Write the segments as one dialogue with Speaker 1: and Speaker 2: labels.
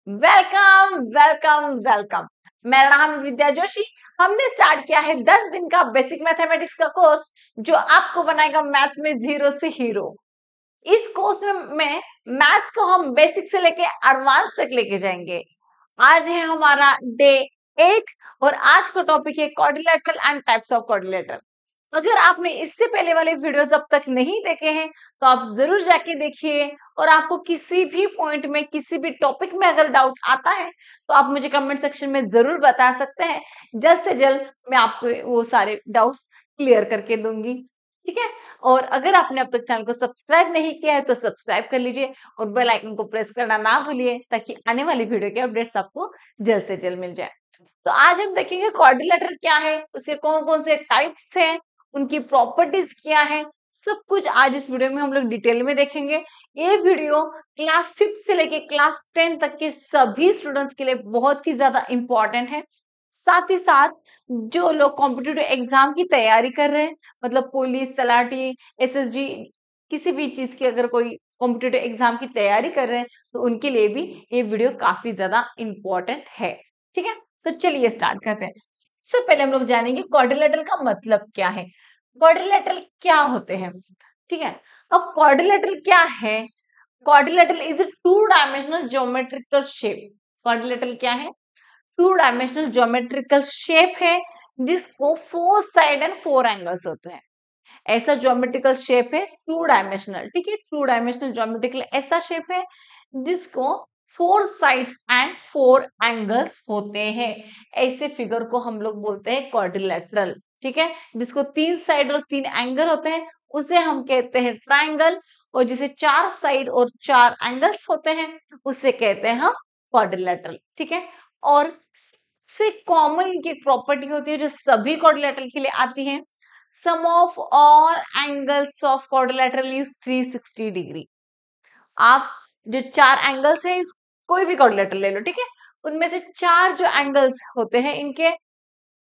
Speaker 1: Welcome welcome welcome. मेरा नाम है विद्या जोशी। हमने स्टार्ट किया है 10 दिन का बेसिक मैथमेटिक्स का कोर्स जो आपको बनाएगा मैथ्स में जीरो से हीरो। इस कोर्स में मैथ्स को हम बेसिक से लेके एडवांस तक लेके जाएंगे। आज है हमारा डे 8 और आज का टॉपिक है quadrilateral and types of quadrilateral. अगर आपने इससे पहले वाले वीडियोस अब तक नहीं देखे हैं तो आप जरूर जाके देखिए। और आपको किसी भी पॉइंट में किसी भी टॉपिक में अगर डाउट आता है तो आप मुझे कमेंट सेक्शन में जरूर बता सकते हैं। जल्द से जल्द मैं आपको वो सारे डाउट्स क्लियर करके दूंगी, ठीक है। और अगर आपने अब तक चैनल को सब्सक्राइब नहीं किया है तो सब्सक्राइब कर लीजिए और बेल आइकन को प्रेस करना ना भूलिए ताकि आने वाली वीडियो के अपडेट्स आपको जल्द से जल्द मिल जाए। तो आज हम देखेंगे क्वाड्रिलेटरल क्या है, उसके कौन कौन से टाइप्स हैं, उनकी प्रॉपर्टीज क्या है, सब कुछ आज इस वीडियो में हम लोग डिटेल में देखेंगे। ये वीडियो क्लास 5 से लेके क्लास 10 तक के सभी स्टूडेंट्स के लिए बहुत ही ज्यादा इंपॉर्टेंट है। साथ ही साथ जो लोग कॉम्पिटिटिव एग्जाम की तैयारी कर रहे हैं, मतलब पुलिस, तलाटी, एसएसजी, किसी भी चीज की अगर कोई कॉम्पिटिटिव एग्जाम की तैयारी कर रहे हैं तो उनके लिए भी ये वीडियो काफी ज्यादा इंपॉर्टेंट है, ठीक है। तो चलिए स्टार्ट करते हैं। सबसे पहले हम लोग जानेंगे क्वाड्रिलेटरल का मतलब क्या है, क्वाड्रिलेटरल क्या होते हैं, ठीक है। अब क्वाड्रिलेटरल क्या है? Quadrilateral is a two dimensional geometrical shape. Quadrilateral क्या है? टू डायमेंशनल ज्योमेट्रिकल शेप है जिसको 4 साइड एंड 4 एंगल्स होते हैं। ऐसा ज्योमेट्रिकल शेप है टू डायमेंशनल, ठीक है। टू डायमेंशनल ज्योमेट्रिकल ऐसा शेप है जिसको 4 साइड्स एंड 4 एंगल्स होते हैं। ऐसे फिगर को हम लोग बोलते हैं क्वाड्रिलेटरल, ठीक है। जिसको 3 साइड और 3 एंगल होते हैं उसे हम कहते हैं ट्राइंगल, और जिसे 4 साइड और 4 एंगल्स होते हैं उसे कहते हैं हम क्वाड्रिलेटरल, ठीक है। और से कॉमन इनकी एक प्रॉपर्टी होती है जो सभी क्वाड्रिलेटरल के लिए आती है। Sum of all angles of quadrilateral is 360 degree. आप जो 4 एंगल्स है, इस कोई भी क्वाड्रिलेटरल ले लो, ठीक है। उनमें से 4 जो एंगल्स होते हैं इनके,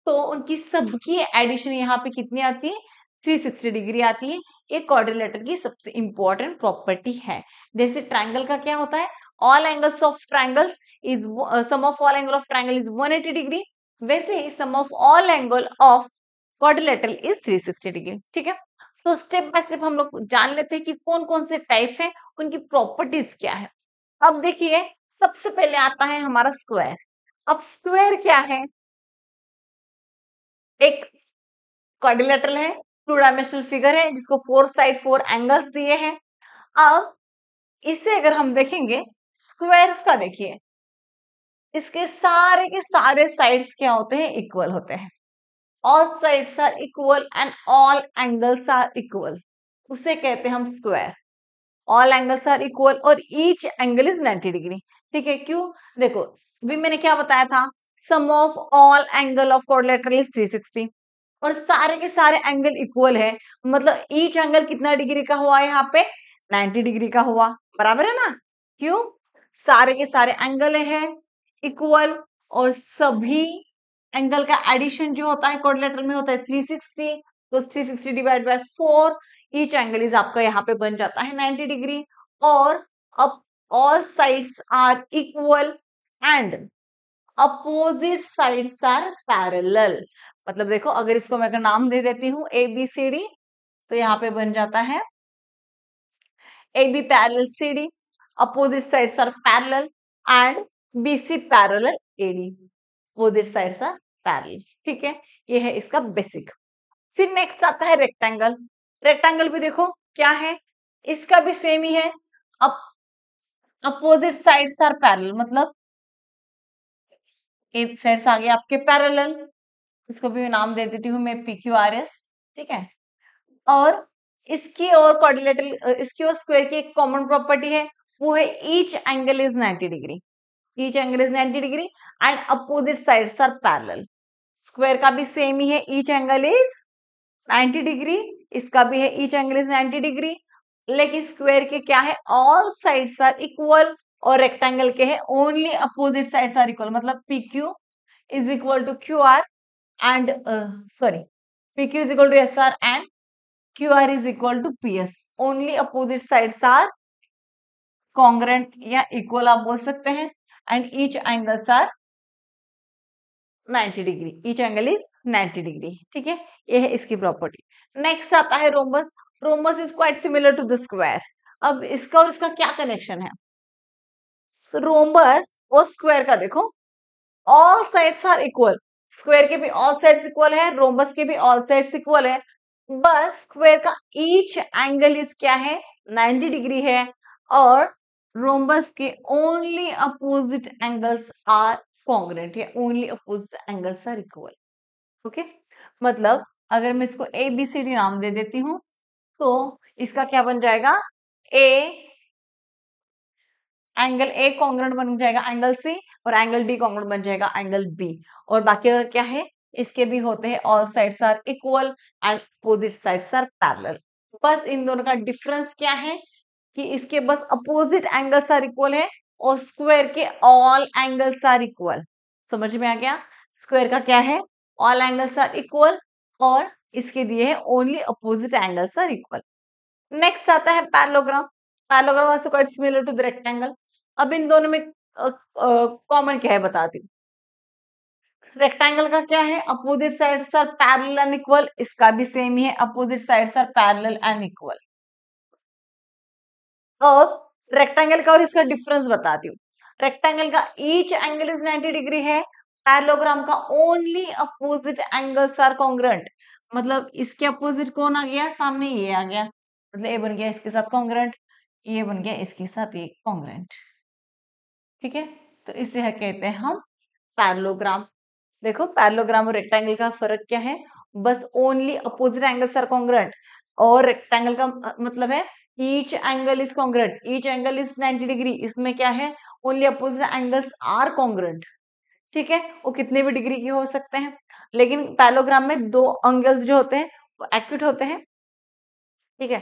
Speaker 1: तो उनकी सबकी एडिशन यहाँ पे कितनी आती है? 360 डिग्री आती है। ये क्वाड्रिलेटरल की सबसे इंपॉर्टेंट प्रॉपर्टी है। जैसे ट्राइंगल का क्या होता है? All angles of triangles is sum of all angle of triangle is 180 degree. वैसे ही sum of all angle of quadrilateral is 360 degree, ठीक है। तो स्टेप बाय स्टेप हम लोग जान लेते हैं कि कौन कौन से टाइप है, उनकी प्रॉपर्टीज क्या है। अब देखिए, सबसे पहले आता है हमारा स्क्वायर। अब स्क्वायर क्या है? एक क्वाड्रिलेटरल है, टू डायमेंशनल फिगर है जिसको 4 साइड 4 एंगल्स दिए हैं। अब इसे अगर हम देखेंगे स्क्वायर्स का, देखिए इसके सारे के सारे साइड्स क्या होते हैं? इक्वल होते हैं। All sides are equal and all angles are equal, उसे कहते हैं हम square. All angles are equal और ईच एंगल इज 90 डिग्री, ठीक है। क्यों? देखो अभी मैंने क्या बताया था, sum of all angle of quadrilateral is 360 और सारे के सारे एंगल इक्वल है, मतलब ईच एंगल कितना डिग्री का हुआ? यहाँ पे 90 डिग्री का हुआ, बराबर है ना। क्यों? सारे के सारे एंगल हैं इक्वल और सभी एंगल का एडिशन जो होता है क्वाड्रिलेटरल में होता है 360। तो 360 divide by 4, each angle is आपका यहाँ पे बन जाता है 90 डिग्री। और अब all sides are equal and opposite sides are parallel. मतलब देखो, अगर इसको मैं अगर नाम दे देती हूँ ए बी सी डी तो यहाँ पे बन जाता है A B parallel C D, opposite sides are parallel and B C parallel A D, opposite sides are parallel, ठीक है। ये है इसका बेसिक। फिर नेक्स्ट आता है रेक्टेंगल। रेक्टेंगल भी देखो क्या है, इसका भी सेम ही है। अब अपोजिट साइड्स आर पैरेलल, मतलब एक साइड्स आ गए आपके पैरेलल, इसको भी नाम दे देती हूँ मैं पी क्यू आर एस, ठीक है। और इसकी और क्वाड्रिलेटरल, इसकी और स्क्वायर की एक कॉमन प्रॉपर्टी है, वो है each angle is 90 degree. Each angle is 90 degree and opposite sides are parallel. Square का भी सेम ही है, ईच एंगल इज 90 डिग्री, इसका भी है ईच एंगल इज 90 डिग्री। लेकिन स्क्वायर के क्या है? ऑल साइड्स आर इक्वल और रेक्टेंगल के है only opposite sides are equal, मतलब P Q is equal to Q R and sorry, P Q is equal to S R and Q R is equal to P S. Only opposite sides are congruent या equal आप बोल सकते हैं। and each angles are 90 degree, each angle is 90 degree. ठीक है, ये है इसकी प्रॉपर्टी। नेक्स्ट आता है rhombus. Rhombus is quite similar to the square. अब इसका और इसका क्या कनेक्शन है? रोम्बस और स्क्वायर का देखो, all sides are equal. Square के भी ऑल साइड्स इक्वल है, रोम्बस के भी ऑल साइड्स इक्वल है, बस स्क्वायर का ईच एंगल इज क्या है? 90 डिग्री है, और रोम्बस के only opposite angles are congruent, या only opposite angles are equal. Okay, मतलब अगर मैं इसको ए बी सी डी नाम दे देती हूं, तो इसका क्या बन जाएगा? ए एंगल ए कॉन्ग्रुएंट बन जाएगा एंगल सी, और एंगल डी कॉन्ग्रुएंट बन जाएगा एंगल बी। और बाकी का क्या है? इसके भी होते हैं all sides are equal and opposite sides are parallel. बस इन दोनों का डिफरेंस क्या है कि इसके बस अपोजिट एंगल्स आर इक्वल है, और स्क्वायर के ऑल एंगल्स आर इक्वल। समझ में आ गया? स्क्वायर का क्या है? ऑल एंगल्स आर इक्वल, और इसके दिए है only opposite angles are equal. Next आता है parallelogram. Parallelogram also quite similar to the rectangle. अब इन दोनों में कॉमन क्या है बताती हूँ। रेक्टेंगल का क्या है? Opposite sides are parallel and equal. इसका भी सेम ही है, opposite sides are parallel and equal. और रेक्टेंगल का और इसका डिफरेंस बताती हूँ। रेक्टेंगल का ईच एंगल इज 90 डिग्री है, पैरेललोग्राम का only opposite angles are congruent. मतलब इसके अपोजिट कौन आ गया? सामने ये आ गया, मतलब ये बन गया इसके साथ कॉन्ग्रुएंट, ये बन गया इसके साथ ये कॉन्ग्रुएंट। ठीक है, तो इसे कहते हैं हम पैरेललोग्राम। देखो, पैरेललोग्राम और रेक्टेंगल का फर्क क्या है? बस only opposite angles are congruent, और रेक्टेंगल का मतलब है each angle is congruent, each angle is 90 degree. इसमें क्या है? Only opposite angles are congruent. ठीक है, वो कितने भी डिग्री के हो सकते हैं, लेकिन पैरेललोग्राम में दो एंगल्स जो होते हैं वो एक्यूट होते हैं। ठीक है,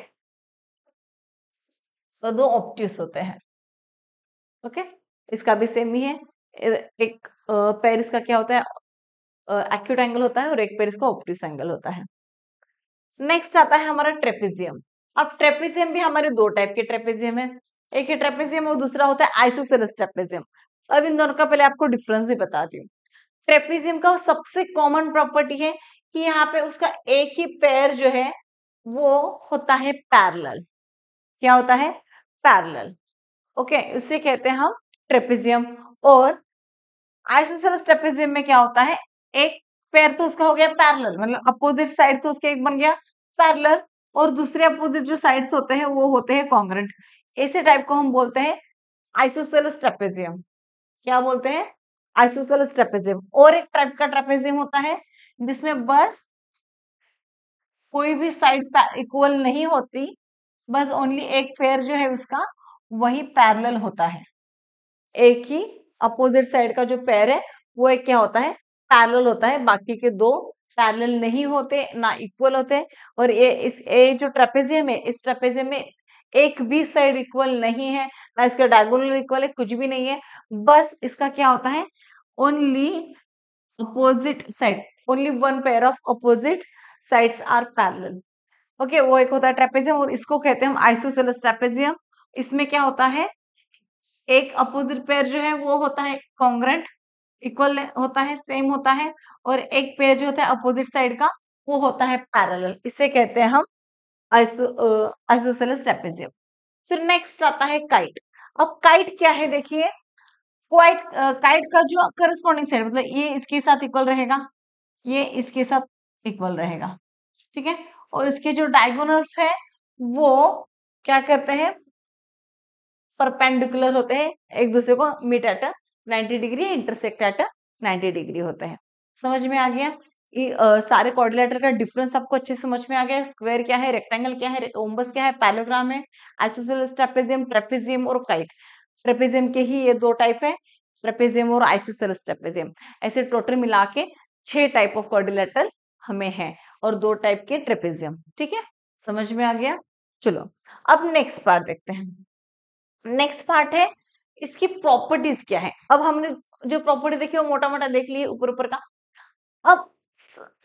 Speaker 1: तो दो ऑब्ट्यूस होते हैं। ओके, इसका भी सेम ही है। एक पैर इसका क्या होता है? एक्यूट एंगल होता है, और एक पैर इसका ऑब्ट्यूस एंगल होता है। नेक्स्ट आता है हमारा ट्रेपेजियम। अब ट्रेपेजियम भी हमारे दो टाइप के ट्रेपेजियम है, एक है ट्रेपेजियम और दूसरा होता है आइसोसेलेस ट्रेपेजियम। अब इन दोनों का पहले आपको डिफरेंस भी बताती हूँ। ट्रेपेजियम का सबसे कॉमन प्रॉपर्टी है कि यहाँ पे उसका एक ही पैर जो है वो होता है पैरेलल। क्या होता है? पैरेलल। ओके, उसे कहते हैं हम ट्रेपेजियम। और आइसोसेलेस ट्रेपेजियम में क्या होता है? एक पैर तो उसका हो गया पैरेलल, मतलब अपोजिट साइड तो उसके एक बन गया पैरेलल, और दूसरे अपोजिट जो साइड्स होते हैं वो होते हैं कॉन्ग्रुएंट। ऐसे टाइप को हम बोलते हैं आइसोसेलेस ट्रेपेजियम। क्या बोलते हैं? Isosceles trapezium. और एक टाइप का ट्रेपेजियम होता है जिसमें बस कोई भी साइड इक्वल नहीं होती, बस ओनली एक पैर जो है उसका वही पैरेलल होता है। एक ही अपोजिट साइड का जो पैर है वो एक क्या होता है? पैरेलल होता है, बाकी के दो पैरेलल नहीं होते, ना इक्वल होते। और ये जो ट्रेपेजियम है, इस ट्रेपेजियम में एक भी साइड इक्वल नहीं है, ना इसका डायगोनल इक्वल है, कुछ भी नहीं है। बस इसका क्या होता है? Only opposite side, only one pair of opposite sides are parallel. Okay, वो एक होता है ट्रेपेजियम, और इसको कहते हैं हम आइसोसेलेस ट्रेपेजियम। इसमें क्या होता है? एक अपोजिट पेयर जो है वो होता है कॉन्ग्रुएंट, इक्वल होता है, सेम होता है, और एक पेयर जो होता है अपोजिट साइड का वो होता है पैरेलल। इसे कहते हैं हम आइसोसेलेस ट्रेपेजियम। फिर नेक्स्ट आता है काइट। अब काइट क्या है? देखिए, क्वाइट काइट का जो करस्पॉन्डिंग साइड, मतलब ये इसके साथ इक्वल रहेगा, ये इसके साथ इक्वल रहेगा। ठीक है, और इसके जो डायगोनल्स है वो क्या करते हैं? परपेंडिकुलर होते हैं, एक दूसरे को meet at 90 degree, intersect at 90 degree होते हैं। समझ में आ गया? सारे क्वाड्रिलेटरल का डिफरेंस आपको अच्छे से समझ में आ गया। स्क्वायर क्या है, रेक्टेंगल क्या है, रोम्बस क्या है, पैरेललोग्राम है, आइसोसेलेस ट्रेपेजियम, ट्रेपेजियम और काइट। ट्रेपेजियम के ही ये दो टाइप है, ट्रेपेजियम और आइसोसेलेस ट्रेपेजियम। ऐसे टोटल मिला के 6 टाइप ऑफ क्वाड्रिलेटरल हमें है, और 2 टाइप के ट्रेपेजियम। ठीक है, समझ में आ गया? चलो, अब नेक्स्ट पार्ट देखते हैं। नेक्स्ट पार्ट है इसकी प्रॉपर्टीज क्या है। अब हमने जो प्रॉपर्टी देखी वो मोटा मोटा देख ली ऊपर ऊपर का। अब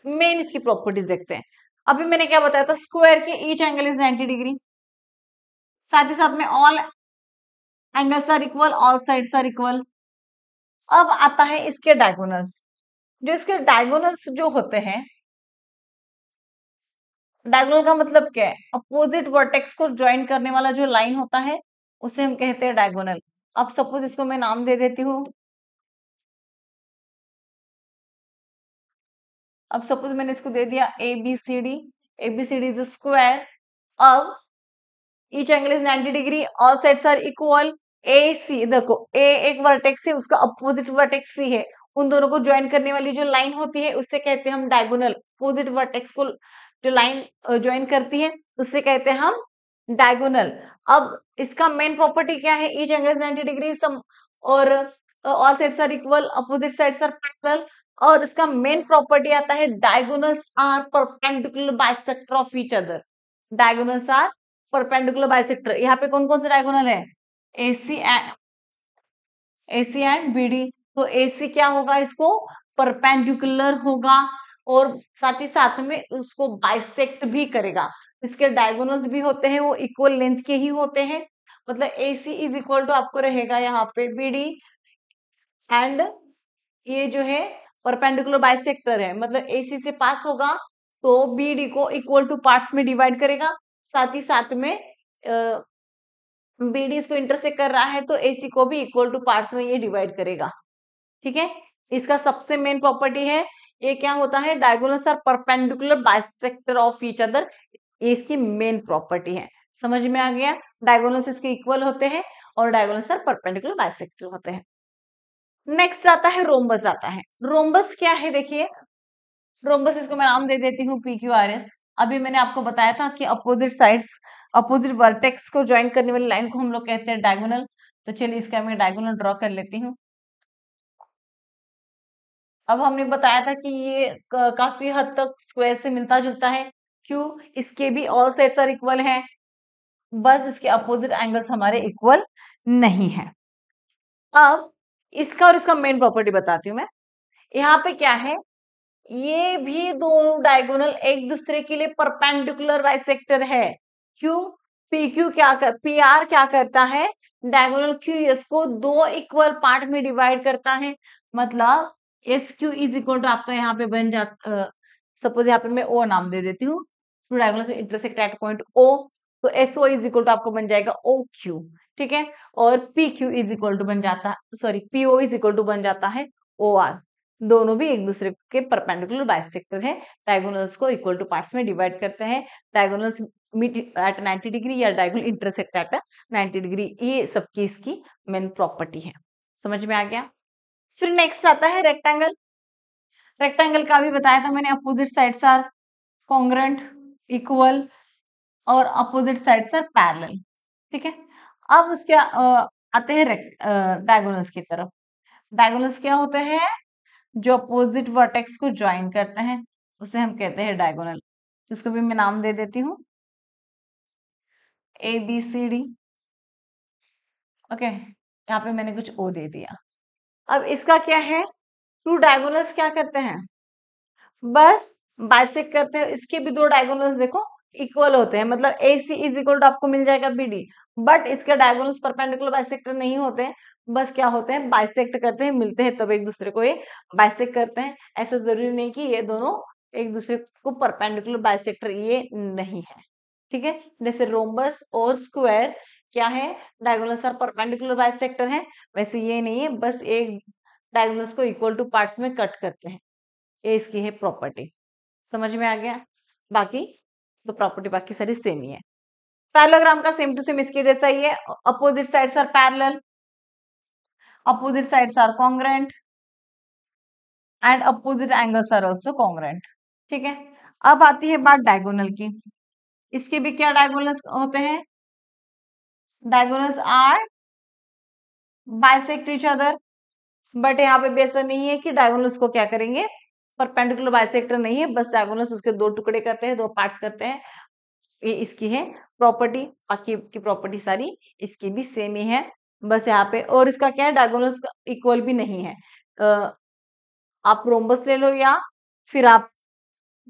Speaker 1: मेन इसकी प्रॉपर्टीज देखते हैं। अभी मैंने क्या बताया था? स्क्वायर के ईच एंगल इज 90 डिग्री, साथ ही साथ में all angles are equal, all sides are equal. अब आता है इसके डायगोनल्स। जो इसके डायगोनल्स जो होते हैं, डायगोनल का मतलब क्या है? अपोजिट वर्टेक्स को ज्वाइन करने वाला जो लाइन होता है उसे हम कहते हैं डायगोनल। अब सपोज इसको मैं नाम दे देती हूँ। अब सपोज मैंने इसको दे दिया A B C D. A B C D is square. अब each angle is 90 degree, all sides are equal. A C, देखो ए एक वर्टेक्स है, उसका अपोजिट वर्टेक्स सी है, उन दोनों को ज्वाइन करने वाली जो लाइन होती है उससे कहते हैं हम डायगोनल। अपोजिट वर्टेक्स को जो लाइन ज्वाइन करती है उससे कहते हैं हम डायगोनल। अब इसका मेन प्रॉपर्टी क्या है? Each angle is 90 degree sum, और all sides are equal, opposite sides are parallel. और इसका मेन प्रॉपर्टी आता है diagonals are perpendicular bisector of each other. Diagonals are perpendicular bisector. यहाँ पे कौन कौन से डायगोनल है? AC and BD. तो एसी क्या होगा? इसको परपेंडिकुलर होगा और साथ ही साथ में उसको बाइसेक्ट भी करेगा। इसके डायगोनल्स भी होते हैं वो इक्वल लेंथ के ही होते हैं। मतलब एसी इज इक्वल टू आपको रहेगा यहाँ पे बीडी, एंड ये जो है परपेंडिकुलर बाइसेक्टर है, मतलब एसी से पास होगा तो बीडी को इक्वल टू पार्ट्स में डिवाइड करेगा। साथ ही साथ में बीडी इसको इंटरसेक्ट कर रहा है तो एसी को भी इक्वल टू पार्ट्स में ये डिवाइड करेगा। ठीक है, इसका सबसे मेन प्रॉपर्टी है ये क्या होता है? Diagonals are perpendicular bisector of each other. ये इसकी मेन प्रॉपर्टी है। समझ में आ गया? डायगोनल्स इसके इक्वल होते हैं और डायगोनल्स आर परपेंडिकुलर बाइसेक्टर होते हैं। नेक्स्ट आता है रोम्बस आता है। रोम्बस क्या है? देखिए, रोम्बस इसको मैं नाम दे देती हूँ पी क्यू आर एस। अभी मैंने आपको बताया था कि अपोजिट साइड्स, अपोजिट वर्टेक्स को ज्वाइन करने वाली लाइन को हम लोग कहते हैं डायगोनल। तो चलिए इसका मैं डायगोनल ड्रॉ कर लेती हूँ। अब हमने बताया था कि ये काफी हद तक स्क्वायर से मिलता जुलता है। क्यों? इसके भी ऑल साइड्स आर इक्वल हैं, बस इसके अपोजिट एंगल्स हमारे इक्वल नहीं है। अब इसका और इसका मेन प्रॉपर्टी बताती हूँ मैं। यहाँ पे क्या है? ये भी दोनों डायगोनल एक दूसरे के लिए परपेंडिकुलर बाइसेक्टर है। क्यों? पी क्यू क्या कर, पी आर क्या करता है? डायगोनल क्यू एस को दो इक्वल पार्ट में डिवाइड करता है। मतलब S Q is equal to आपका यहाँ पे बन जाता, सपोज यहाँ पे मैं ओ नाम दे देती हूँ, two diagonal intersect at point O, तो S O is equal to आपको बन जाएगा ओ क्यू। ठीक है, और P Q is equal to बन जाता, sorry P O is equal to बन जाता है ओ आर। दोनों भी एक दूसरे के परपेंडिकुलर बाइसेक्टर है, डायगोनल्स को इक्वल टू पार्ट्स में डिवाइड करते हैं। डायगोनल्स मीट एट 90 डिग्री या डायगोनल इंटरसेक्ट एट 90 डिग्री, ये सबकी इसकी मेन प्रॉपर्टी है। समझ में आ गया? फिर नेक्स्ट आता है रेक्टेंगल। रेक्टेंगल का भी बताया था मैंने, opposite sides are congruent, equal, और अपोजिट साइड्स आर पैरेलल। ठीक है, अब उसके आते हैं डायगोनल्स की तरफ। डायगोनल्स क्या होते हैं? जो अपोजिट वर्टेक्स को ज्वाइन करते हैं उसे हम कहते हैं डायगोनल। जिसको भी मैं नाम दे देती हूँ A B C D. Okay, यहाँ पे मैंने कुछ ओ दे दिया। अब इसका क्या है? टू डायगोनल्स क्या करते हैं? बस बाइसेक्ट करते हैं। इसके भी दो डायगोनल्स देखो इक्वल होते हैं, मतलब ए सी इज इक्वल टू आपको मिल जाएगा बी डी, बट इसके डायगोनल्स परपेंडिकुलर बाइसेक्टर नहीं होते हैं। बस क्या होते हैं? बाइसेक्ट करते हैं, मिलते हैं तब एक दूसरे को ये बाइसेक्ट करते हैं। ऐसा जरूरी नहीं कि ये दोनों एक दूसरे को परपेंडिकुलर बाइसेक्टर ये नहीं है। ठीक है, जैसे रोम्बस और स्क्वायर क्या है? डायगोनल्स आर परपेंडिकुलर बाइसेक्टर है, वैसे ये नहीं है, बस एक डायगोनल्स को इक्वल टू पार्ट्स में कट करते हैं। ये इसकी है प्रॉपर्टी। समझ में आ गया? बाकी तो प्रॉपर्टी बाकी सारी सेम ही है। पैरेललोग्राम का सेम टू सेम इसके जैसा ही है। Opposite sides are parallel, opposite sides are congruent, and opposite angles are also congruent. ठीक है, अब आती है बात डायगोनल की। इसके भी क्या डायगोनल्स होते हैं? Diagonals are bisect each other, but यहाँ पे भी ऐसा नहीं है कि डायगोनल्स को क्या करेंगे? परपेंडिकुलर बाइसेक्टर नहीं है, बस डायगोनल्स उसके दो टुकड़े करते हैं, दो पार्ट्स करते हैं। ये इसकी है प्रॉपर्टी। बाकी की प्रॉपर्टी सारी इसकी भी सेम ही है। बस यहाँ पे और इसका क्या है? डायगोनल्स इक्वल भी नहीं है। आप रोम्बस ले लो या फिर आप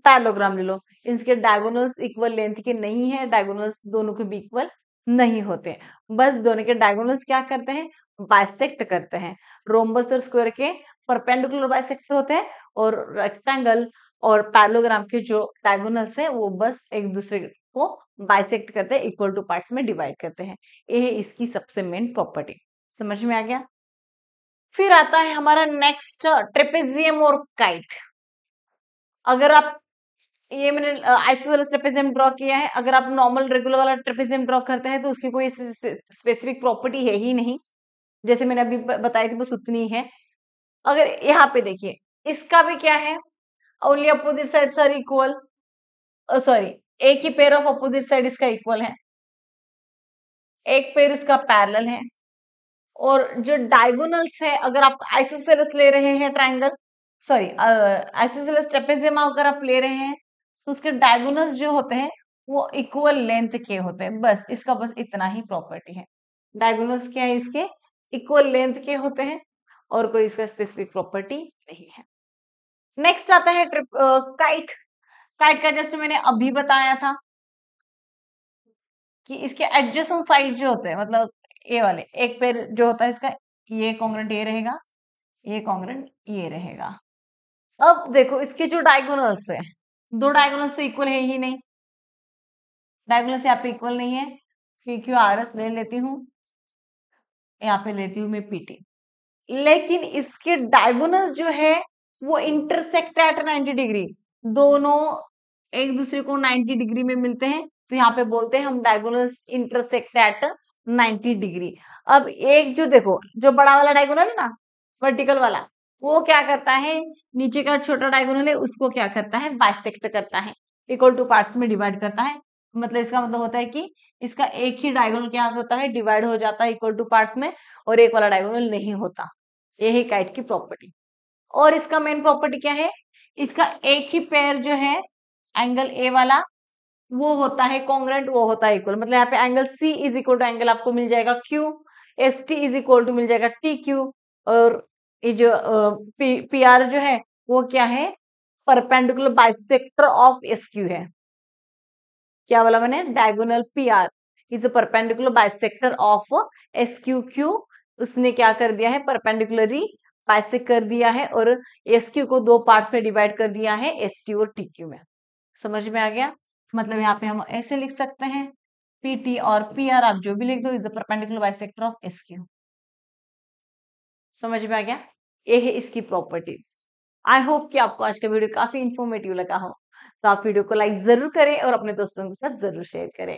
Speaker 1: पैरेललोग्राम ले लो, इनके डायगोनल्स इक्वल लेंथ के नहीं है, डायगोनल्स दोनों के भी इक्वल नहीं होते। बस दोनों के डायगोनल्स क्या करते हैं? बाइसेक्ट करते हैं। रोम्बस और स्क्वायर के परपेंडिकुलर बाइसेक्टर होते हैं और रेक्टेंगल और पैरेललोग्राम के जो डायगोनल्स है वो बस एक दूसरे को बाइसेक्ट करते हैं, इक्वल टू पार्ट्स में डिवाइड करते हैं। ये है इसकी सबसे मेन प्रॉपर्टी। समझ में आ गया? फिर आता है हमारा नेक्स्ट ट्रेपेजियम और काइट। अगर आप ये मैंने आइसोसेलेस ट्रेपेजियम ड्रॉ किया है, अगर आप नॉर्मल रेगुलर वाला ट्रेपेजियम ड्रॉ करते हैं तो उसकी कोई स्पेसिफिक प्रॉपर्टी है ही नहीं, जैसे मैंने अभी बताई थी बस उतनी है। अगर यहाँ पे देखिए इसका भी क्या है, only opposite sides are equal, sorry एक ही पेयर ऑफ अपोजिट साइड इसका इक्वल है, एक पेयर इसका पैरेलल है, और जो डायगोनल्स है अगर आप आइसोसेलेस ले रहे हैं ट्रायंगल, सॉरी आइसोसेलेस ट्रेपेजियम अगर आप ले रहे हैं तो उसके डायगोनल्स जो होते हैं वो इक्वल लेंथ के होते हैं। बस इसका बस इतना ही प्रॉपर्टी है। डायगोनल्स क्या है इसके, इक्वल लेंथ के होते हैं और कोई इसका स्पेसिफिक प्रॉपर्टी नहीं है। नेक्स्ट आता है काइट। काइट का जस्ट मैंने अभी बताया था कि इसके एडजेसेंट साइड जो होते हैं, मतलब ये वाले एक पेयर जो होता है इसका, ये कॉन्ग्रेंट ये रहेगा, ये कॉन्ग्रेंट ये रहेगा। अब देखो इसके जो डायगोनल्स है, दो डायगोनल्स से इक्वल है ही नहीं, डायगोनल्स यहाँ पे इक्वल नहीं है, PQRS ले लेती हूँ, यहाँ पे लेती हूँ मैं PT। लेकिन इसके डायगोनल्स जो है वो इंटरसेक्ट एट 90 डिग्री, दोनों एक दूसरे को 90 डिग्री में मिलते हैं, तो यहाँ पे बोलते हैं हम डायगोनल्स इंटरसेक्ट एट 90 डिग्री। अब एक जो देखो जो बड़ा वाला डायगोनल है ना, वर्टिकल वाला, वो क्या करता है, नीचे का छोटा डायगोनल है उसको क्या करता है, बाइसेक्ट करता है, इक्वल टू पार्ट्स में डिवाइड करता है। मतलब इसका मतलब होता है कि इसका एक ही डायगोनल क्या होता है, डिवाइड हो जाता है इक्वल टू पार्ट्स में, और एक वाला डायगोनल नहीं होता। यही काइट की प्रॉपर्टी। और इसका मेन प्रॉपर्टी क्या है, इसका एक ही पेयर जो है एंगल ए वाला वो होता है कॉन्ग्रेंट, वो होता है इक्वल। मतलब यहाँ पे angle C is equal to angle आपको मिल जाएगा Q, ST is equal to मिल जाएगा TQ, और ये जो PR जो है वो क्या है, परपेंडिकुलर बाइसेक्टर ऑफ SQ है। क्या बोला मैंने, diagonal PR is a perpendicular bisector of SQQ। उसने क्या कर दिया है, परपेंडिकुलरली बाइसेक्ट कर दिया है और SQ को दो पार्ट्स में डिवाइड कर दिया है, ST और TQ में। समझ में आ गया? मतलब यहाँ पे हम ऐसे लिख सकते हैं, PT और PR आप जो भी लिख दो, is a perpendicular bisector of SQ। समझ में आ गया? ये है इसकी प्रॉपर्टीज। आई होप कि आपको आज का वीडियो काफी इंफॉर्मेटिव लगा हो, तो आप वीडियो को लाइक जरूर करें और अपने दोस्तों के साथ जरूर शेयर करें।